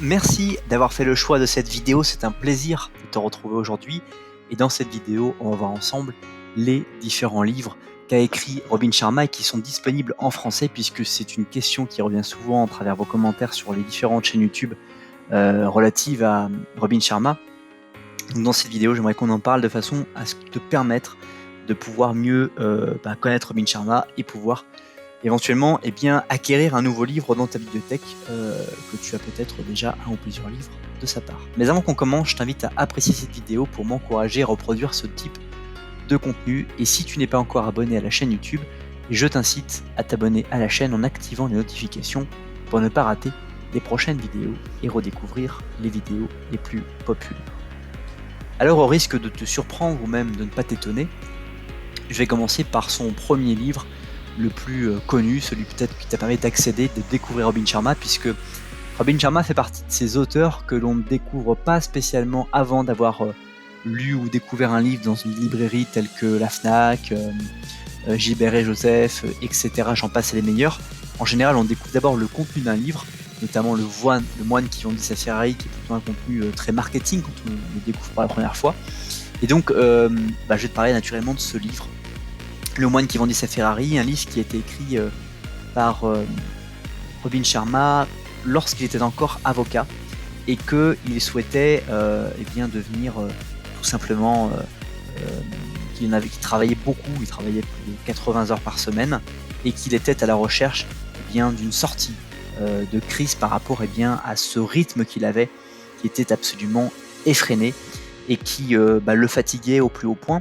Merci d'avoir fait le choix de cette vidéo, c'est un plaisir de te retrouver aujourd'hui. Et dans cette vidéo, on va voir ensemble les différents livres qu'a écrit Robin Sharma et qui sont disponibles en français, puisque c'est une question qui revient souvent à travers vos commentaires sur les différentes chaînes YouTube relatives à Robin Sharma. Donc dans cette vidéo, j'aimerais qu'on en parle de façon à te permettre de pouvoir mieux connaître Robin Sharma et pouvoir éventuellement acquérir un nouveau livre dans ta bibliothèque, que tu as peut-être déjà un ou plusieurs livres de sa part. Mais avant qu'on commence, je t'invite à apprécier cette vidéo pour m'encourager à reproduire ce type de contenu. Et si tu n'es pas encore abonné à la chaîne YouTube, je t'incite à t'abonner à la chaîne en activant les notifications pour ne pas rater les prochaines vidéos et redécouvrir les vidéos les plus populaires. Alors, au risque de te surprendre ou même de ne pas t'étonner, je vais commencer par son premier livre, le plus connu, celui peut-être qui t'a permis d'accéder, de découvrir Robin Sharma, puisque Robin Sharma fait partie de ces auteurs que l'on ne découvre pas spécialement avant d'avoir lu ou découvert un livre dans une librairie telle que la Fnac, Gilbert et Joseph, etc. J'en passe, les meilleurs. En général, on découvre d'abord le contenu d'un livre, notamment le moine qui vendit sa Ferrari, qui est plutôt un contenu très marketing quand on le découvre pour la première fois. Et donc, je vais te parler naturellement de ce livre, Le moine qui vendit sa Ferrari, un livre qui a été écrit par Robin Sharma lorsqu'il était encore avocat et qu'il souhaitait devenir tout simplement qu'il travaillait beaucoup, il travaillait plus de 80 heures par semaine et qu'il était à la recherche d'une sortie de crise par rapport à ce rythme qu'il avait qui était absolument effréné et qui le fatiguait au plus haut point.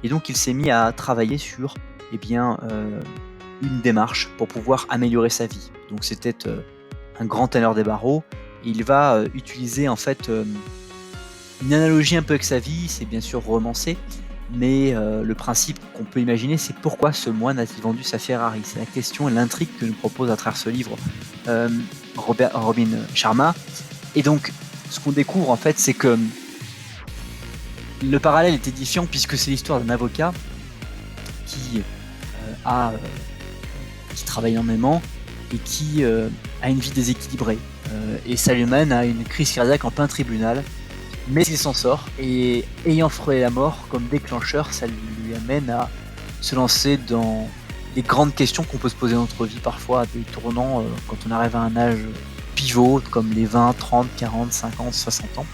Et donc il s'est mis à travailler sur une démarche pour pouvoir améliorer sa vie. Donc c'était un grand teneur des barreaux. Et il va utiliser en fait une analogie un peu avec sa vie, c'est bien sûr romancé, mais le principe qu'on peut imaginer, c'est pourquoi ce moine a-t-il vendu sa Ferrari. C'est la question et l'intrigue que nous propose à travers ce livre Robin Sharma. Et donc, ce qu'on découvre en fait, c'est que le parallèle est édifiant puisque c'est l'histoire d'un avocat qui travaille énormément et qui a une vie déséquilibrée. Et ça lui mène à une crise cardiaque en plein tribunal. Mais il s'en sort et ayant frôlé la mort comme déclencheur, ça lui amène à se lancer dans les grandes questions qu'on peut se poser dans notre vie parfois, à des tournants quand on arrive à un âge pivot comme les 20, 30, 40, 50, 60 ans.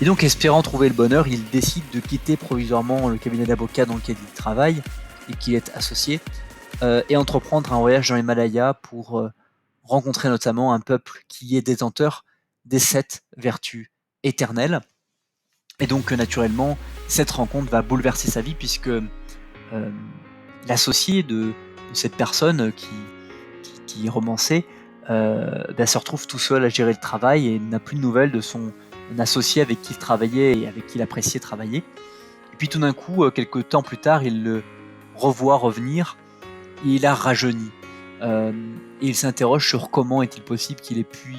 Et donc, espérant trouver le bonheur, il décide de quitter provisoirement le cabinet d'avocat dans lequel il travaille et qu'il est associé et entreprendre un voyage dans l'Himalaya pour rencontrer notamment un peuple qui est détenteur des 7 vertus éternelles. Et donc, naturellement, cette rencontre va bouleverser sa vie puisque l'associé de cette personne qui est romancée se retrouve tout seul à gérer le travail et n'a plus de nouvelles de son associé avec qui il travaillait et avec qui il appréciait travailler. Et puis tout d'un coup, quelques temps plus tard, il le revoit revenir et il a rajeuni. Et il s'interroge sur comment est-il possible qu'il ait pu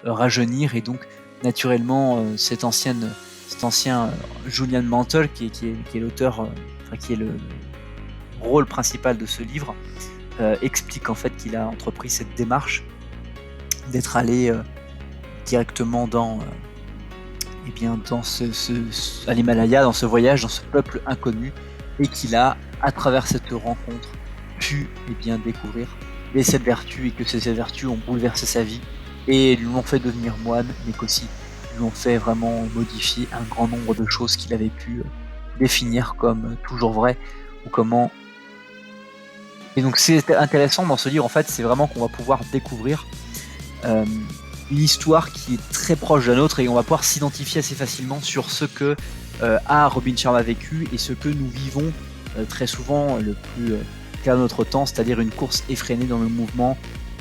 rajeunir. Et donc, naturellement, cet ancien Julian Mantle, qui est l'auteur, qui est le rôle principal de ce livre, explique en fait qu'il a entrepris cette démarche d'être allé directement dans à l'Himalaya, dans ce voyage, dans ce peuple inconnu, et qu'il a, à travers cette rencontre, pu découvrir les 7 vertus et que ces 7 vertus ont bouleversé sa vie et lui ont fait devenir moine, mais qu'aussi lui ont fait vraiment modifier un grand nombre de choses qu'il avait pu définir comme toujours vraies ou comment. Et donc c'est intéressant dans ce livre, en fait, c'est vraiment qu'on va pouvoir découvrir une histoire qui est très proche de la nôtre et on va pouvoir s'identifier assez facilement sur ce que a Robin Sharma vécu et ce que nous vivons très souvent le plus clair de notre temps, c'est-à-dire une course effrénée dans le mouvement,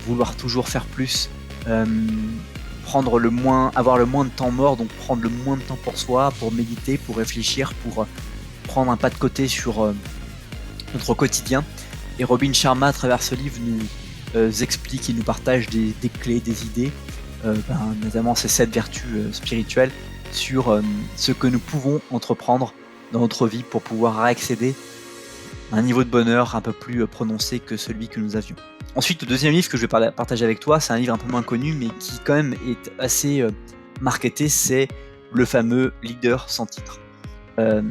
vouloir toujours faire plus, avoir le moins de temps mort, donc prendre le moins de temps pour soi, pour méditer, pour réfléchir, pour prendre un pas de côté sur notre quotidien. Et Robin Sharma, à travers ce livre, nous explique, il nous partage des clés, des idées, notamment ces 7 vertus spirituelles sur ce que nous pouvons entreprendre dans notre vie pour pouvoir accéder un niveau de bonheur un peu plus prononcé que celui que nous avions. Ensuite, le deuxième livre que je vais partager avec toi, c'est un livre un peu moins connu, mais qui quand même est assez marketé, c'est le fameux Leader sans titre. 15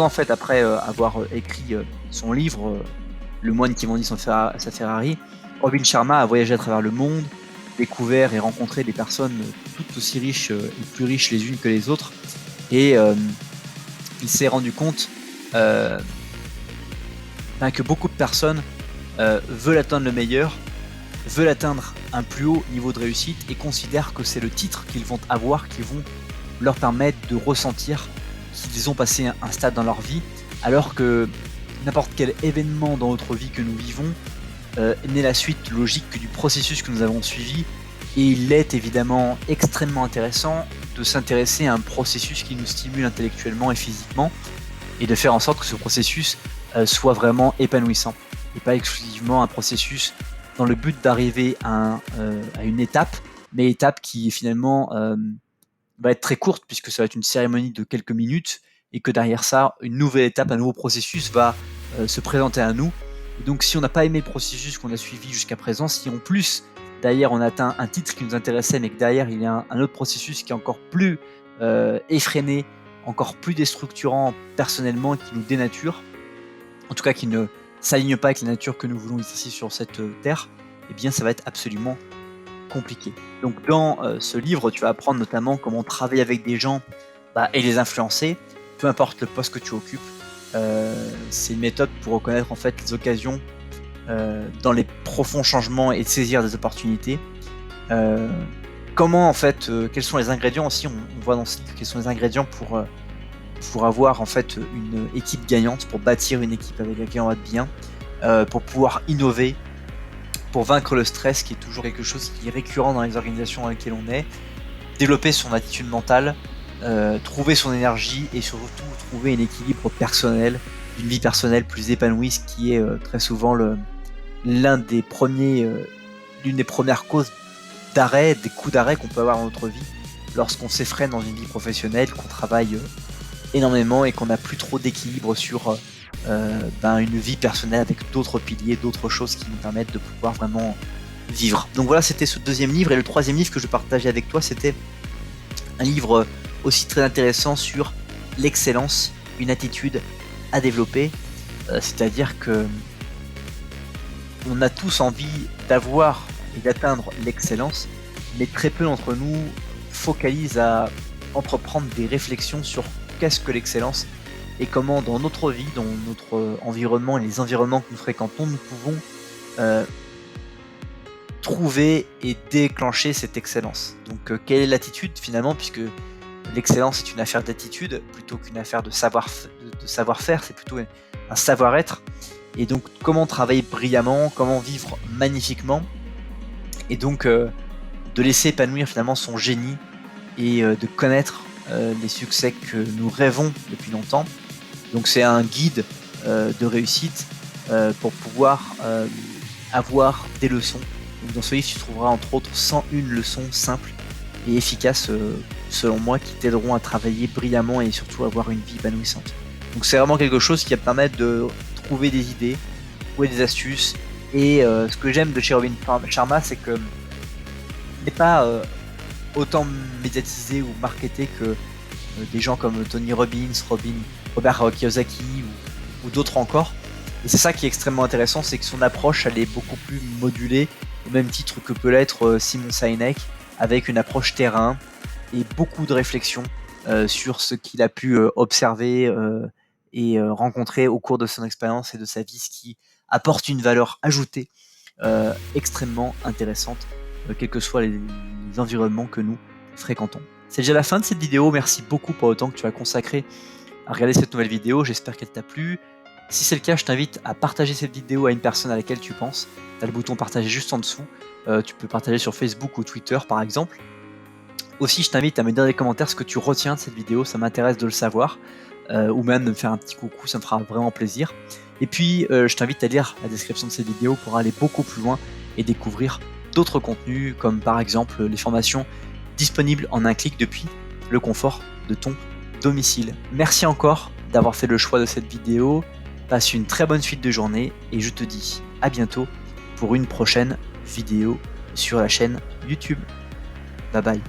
ans en fait après avoir écrit son livre Le moine qui vendit sa Ferrari, Robin Sharma a voyagé à travers le monde, découvert et rencontré des personnes toutes aussi riches et plus riches les unes que les autres, et il s'est rendu compte que beaucoup de personnes veulent atteindre le meilleur, veulent atteindre un plus haut niveau de réussite et considèrent que c'est le titre qu'ils vont avoir qui vont leur permettre de ressentir qu'ils ont passé un stade dans leur vie, alors que n'importe quel événement dans notre vie que nous vivons n'est la suite logique que du processus que nous avons suivi, et il est évidemment extrêmement intéressant de s'intéresser à un processus qui nous stimule intellectuellement et physiquement, et de faire en sorte que ce processus soit vraiment épanouissant, et pas exclusivement un processus dans le but d'arriver à une étape, mais étape qui finalement va être très courte, puisque ça va être une cérémonie de quelques minutes, et que derrière ça, une nouvelle étape, un nouveau processus va se présenter à nous. Et donc si on n'a pas aimé le processus qu'on a suivi jusqu'à présent, si en plus derrière on atteint un titre qui nous intéressait, mais que derrière il y a un autre processus qui est encore plus effréné, encore plus déstructurant personnellement, qui nous dénature, en tout cas qui ne s'aligne pas avec la nature que nous voulons ici sur cette terre, eh bien ça va être absolument compliqué. Donc dans ce livre, tu vas apprendre notamment comment travailler avec des gens et les influencer, peu importe le poste que tu occupes. C'est une méthode pour reconnaître en fait les occasions dans les profonds changements et de saisir des opportunités. Comment en fait, quels sont les ingrédients aussi, on voit dans ce livre quels sont les ingrédients pour avoir en fait une équipe gagnante, pour bâtir une équipe avec laquelle on va être bien, pour pouvoir innover, pour vaincre le stress qui est toujours quelque chose qui est récurrent dans les organisations dans lesquelles on est, développer son attitude mentale, trouver son énergie et surtout trouver un équilibre personnel, une vie personnelle plus épanouie, ce qui est très souvent l'une des premières causes d'arrêt, des coups d'arrêt qu'on peut avoir dans notre vie lorsqu'on s'effraie dans une vie professionnelle, qu'on travaille énormément et qu'on n'a plus trop d'équilibre sur une vie personnelle avec d'autres piliers, d'autres choses qui nous permettent de pouvoir vraiment vivre. Donc voilà, c'était ce deuxième livre. Et le troisième livre que je partageais avec toi, c'était un livre aussi très intéressant sur l'excellence, une attitude à développer. C'est-à-dire que on a tous envie d'avoir et d'atteindre l'excellence, mais très peu d'entre nous focalisent à entreprendre des réflexions sur qu'est-ce que l'excellence et comment dans notre vie, dans notre environnement et les environnements que nous fréquentons, nous pouvons trouver et déclencher cette excellence. Donc quelle est l'attitude finalement, puisque l'excellence est une affaire d'attitude plutôt qu'une affaire de savoir-faire, c'est plutôt un savoir-être. Et donc comment travailler brillamment, comment vivre magnifiquement, et donc de laisser épanouir finalement son génie et de connaître les succès que nous rêvons depuis longtemps. Donc c'est un guide de réussite pour pouvoir avoir des leçons. Donc dans ce livre, tu trouveras entre autres 101 leçons simples et efficaces, selon moi, qui t'aideront à travailler brillamment et surtout à avoir une vie épanouissante. Donc c'est vraiment quelque chose qui va te permettre de trouver des idées, trouver des astuces. Et ce que j'aime de chez Robin Sharma, c'est que n'est pas autant médiatisé ou marketé que des gens comme Tony Robbins, Robert Kiyosaki ou d'autres encore. Et c'est ça qui est extrêmement intéressant, c'est que son approche elle est beaucoup plus modulée, au même titre que peut l'être Simon Sinek, avec une approche terrain et beaucoup de réflexion sur ce qu'il a pu observer et rencontrer au cours de son expérience et de sa vie, ce qui apporte une valeur ajoutée extrêmement intéressante, quels que soient les environnements que nous fréquentons. C'est déjà la fin de cette vidéo, merci beaucoup pour le temps que tu as consacré à regarder cette nouvelle vidéo, j'espère qu'elle t'a plu. Si c'est le cas, je t'invite à partager cette vidéo à une personne à laquelle tu penses. Tu as le bouton partager juste en dessous, tu peux partager sur Facebook ou Twitter par exemple. Aussi, je t'invite à me dire dans les commentaires ce que tu retiens de cette vidéo, ça m'intéresse de le savoir, ou même de me faire un petit coucou, ça me fera vraiment plaisir. Et puis, je t'invite à lire la description de cette vidéo pour aller beaucoup plus loin et découvrir d'autres contenus, comme par exemple les formations disponibles en un clic depuis le confort de ton domicile. Merci encore d'avoir fait le choix de cette vidéo. Passe une très bonne suite de journée et je te dis à bientôt pour une prochaine vidéo sur la chaîne YouTube. Bye bye.